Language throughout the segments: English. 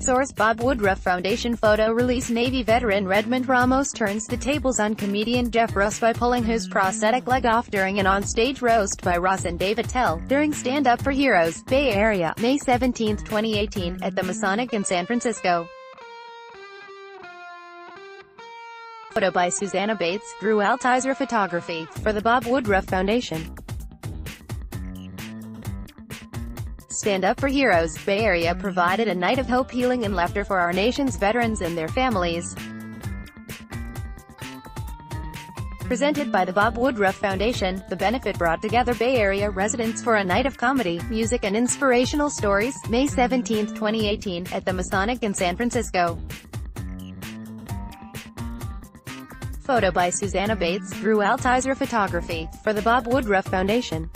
Source: Bob Woodruff Foundation. Photo release: Navy veteran Redmond Ramos turns the tables on comedian Jeff Ross by pulling his prosthetic leg off during an onstage roast by Ross and Dave Attell, during Stand Up for Heroes, Bay Area, May 17, 2018, at the Masonic in San Francisco. Photo by Susana Bates, through Altizer Photography, for the Bob Woodruff Foundation. Stand Up for Heroes, Bay Area provided a night of hope, healing and laughter for our nation's veterans and their families. Presented by the Bob Woodruff Foundation, the benefit brought together Bay Area residents for a night of comedy, music and inspirational stories, May 17, 2018, at the Masonic in San Francisco. Photo by Susana Bates, through Altizer Photography, for the Bob Woodruff Foundation.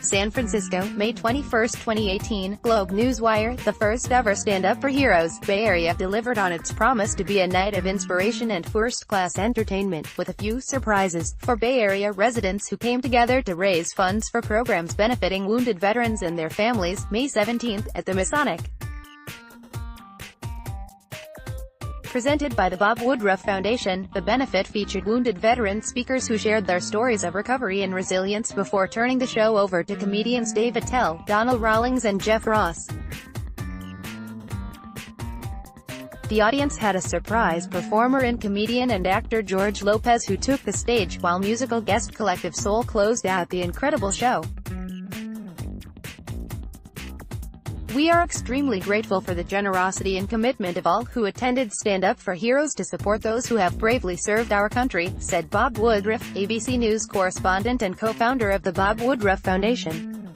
San Francisco, May 21, 2018, Globe Newswire. The first ever Stand Up for Heroes, Bay Area, delivered on its promise to be a night of inspiration and first-class entertainment, with a few surprises, for Bay Area residents who came together to raise funds for programs benefiting wounded veterans and their families, May 17, at the Masonic. Presented by the Bob Woodruff Foundation, the benefit featured wounded veteran speakers who shared their stories of recovery and resilience before turning the show over to comedians Dave Attell, Donald Rawlings and Jeff Ross. The audience had a surprise performer in comedian and actor George Lopez, who took the stage, while musical guest collective Soul closed out the incredible show. "We are extremely grateful for the generosity and commitment of all who attended Stand Up for Heroes to support those who have bravely served our country," said Bob Woodruff, ABC News correspondent and co-founder of the Bob Woodruff Foundation.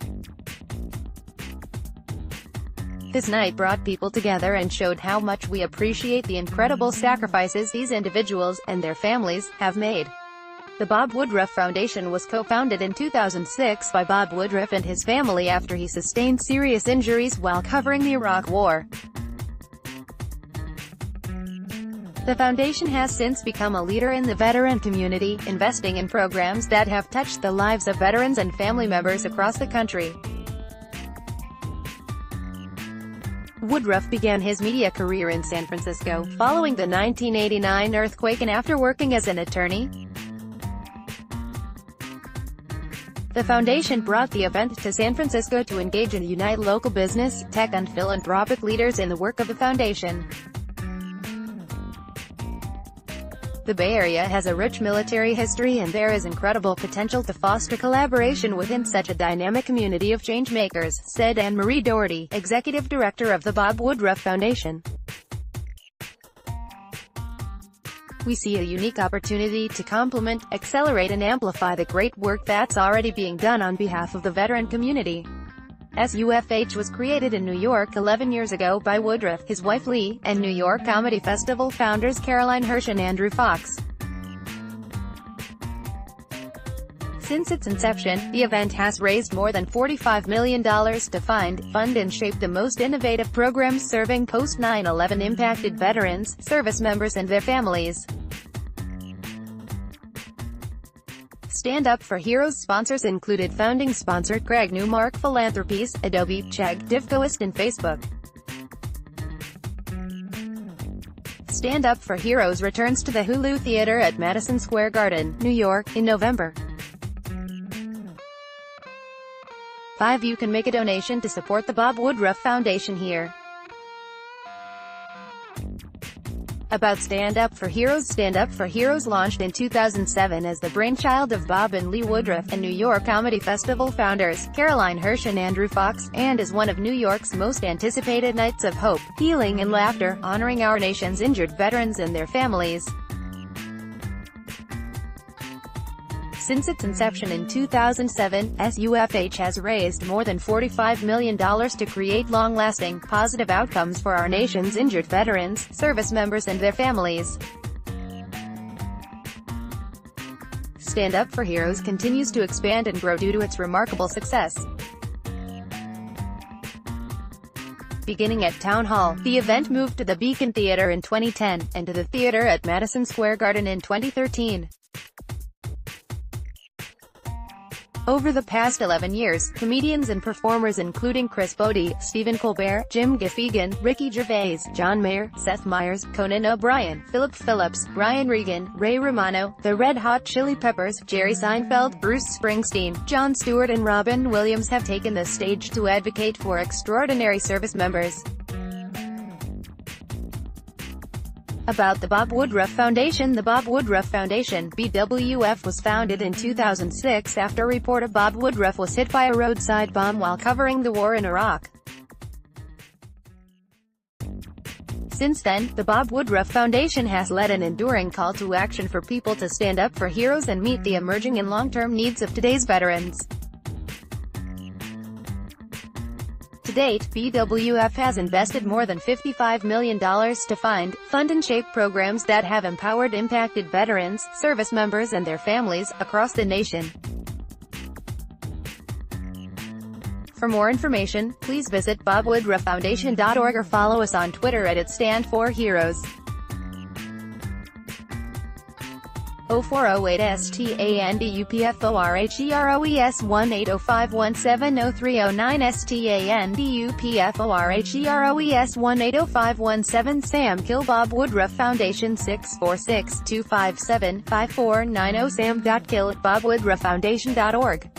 "This night brought people together and showed how much we appreciate the incredible sacrifices these individuals, and their families, have made." The Bob Woodruff Foundation was co-founded in 2006 by Bob Woodruff and his family after he sustained serious injuries while covering the Iraq War. The foundation has since become a leader in the veteran community, investing in programs that have touched the lives of veterans and family members across the country. Woodruff began his media career in San Francisco, following the 1989 earthquake and after working as an attorney. The foundation brought the event to San Francisco to engage and unite local business, tech and philanthropic leaders in the work of the foundation. The Bay Area has a rich military history, and there is incredible potential to foster collaboration within such a dynamic community of changemakers, said Anne Marie Doherty, executive director of the Bob Woodruff Foundation. "We see a unique opportunity to complement, accelerate and amplify the great work that's already being done on behalf of the veteran community." SUFH was created in New York 11 years ago by Woodruff, his wife Lee, and New York Comedy Festival founders Caroline Hirsch and Andrew Fox. Since its inception, the event has raised more than $45 million to fund, and shape the most innovative programs serving post-9/11 impacted veterans, service members and their families. Stand Up for Heroes sponsors included founding sponsor Craig Newmark Philanthropies, Adobe, Chegg, Divcoist and Facebook. Stand Up for Heroes returns to the Hulu Theater at Madison Square Garden, New York, in November. 5. You can make a donation to support the Bob Woodruff Foundation here. About Stand Up for Heroes. Stand Up for Heroes launched in 2007 as the brainchild of Bob and Lee Woodruff and New York Comedy Festival founders, Caroline Hirsch and Andrew Fox, and is one of New York's most anticipated nights of hope, healing and laughter, honoring our nation's injured veterans and their families. Since its inception in 2007, SUFH has raised more than $45 million to create long-lasting, positive outcomes for our nation's injured veterans, service members and their families. Stand Up for Heroes continues to expand and grow due to its remarkable success. Beginning at Town Hall, the event moved to the Beacon Theater in 2010, and to the theater at Madison Square Garden in 2013. Over the past 11 years, comedians and performers including Chris Bodie, Stephen Colbert, Jim Gaffigan, Ricky Gervais, John Mayer, Seth Meyers, Conan O'Brien, Philip Phillips, Brian Regan, Ray Romano, the Red Hot Chili Peppers, Jerry Seinfeld, Bruce Springsteen, Jon Stewart and Robin Williams have taken the stage to advocate for extraordinary service members. About the Bob Woodruff Foundation. The Bob Woodruff Foundation, BWF, was founded in 2006 after a report of Bob Woodruff was hit by a roadside bomb while covering the war in Iraq. Since then, the Bob Woodruff Foundation has led an enduring call to action for people to stand up for heroes and meet the emerging and long-term needs of today's veterans. To date, BWF has invested more than $55 million to fund and shape programs that have empowered impacted veterans, service members and their families, across the nation. For more information, please visit bobwoodrufffoundation.org or follow us on Twitter at @StandForHeroes. 0408-STANDUPFORHEROES 1-805-170-309 STANDUPFORHEROES 1-805-117 Sam Kill Bob Woodruff Foundation 646-257-5490 sam.kill@bobwoodrufffoundation.org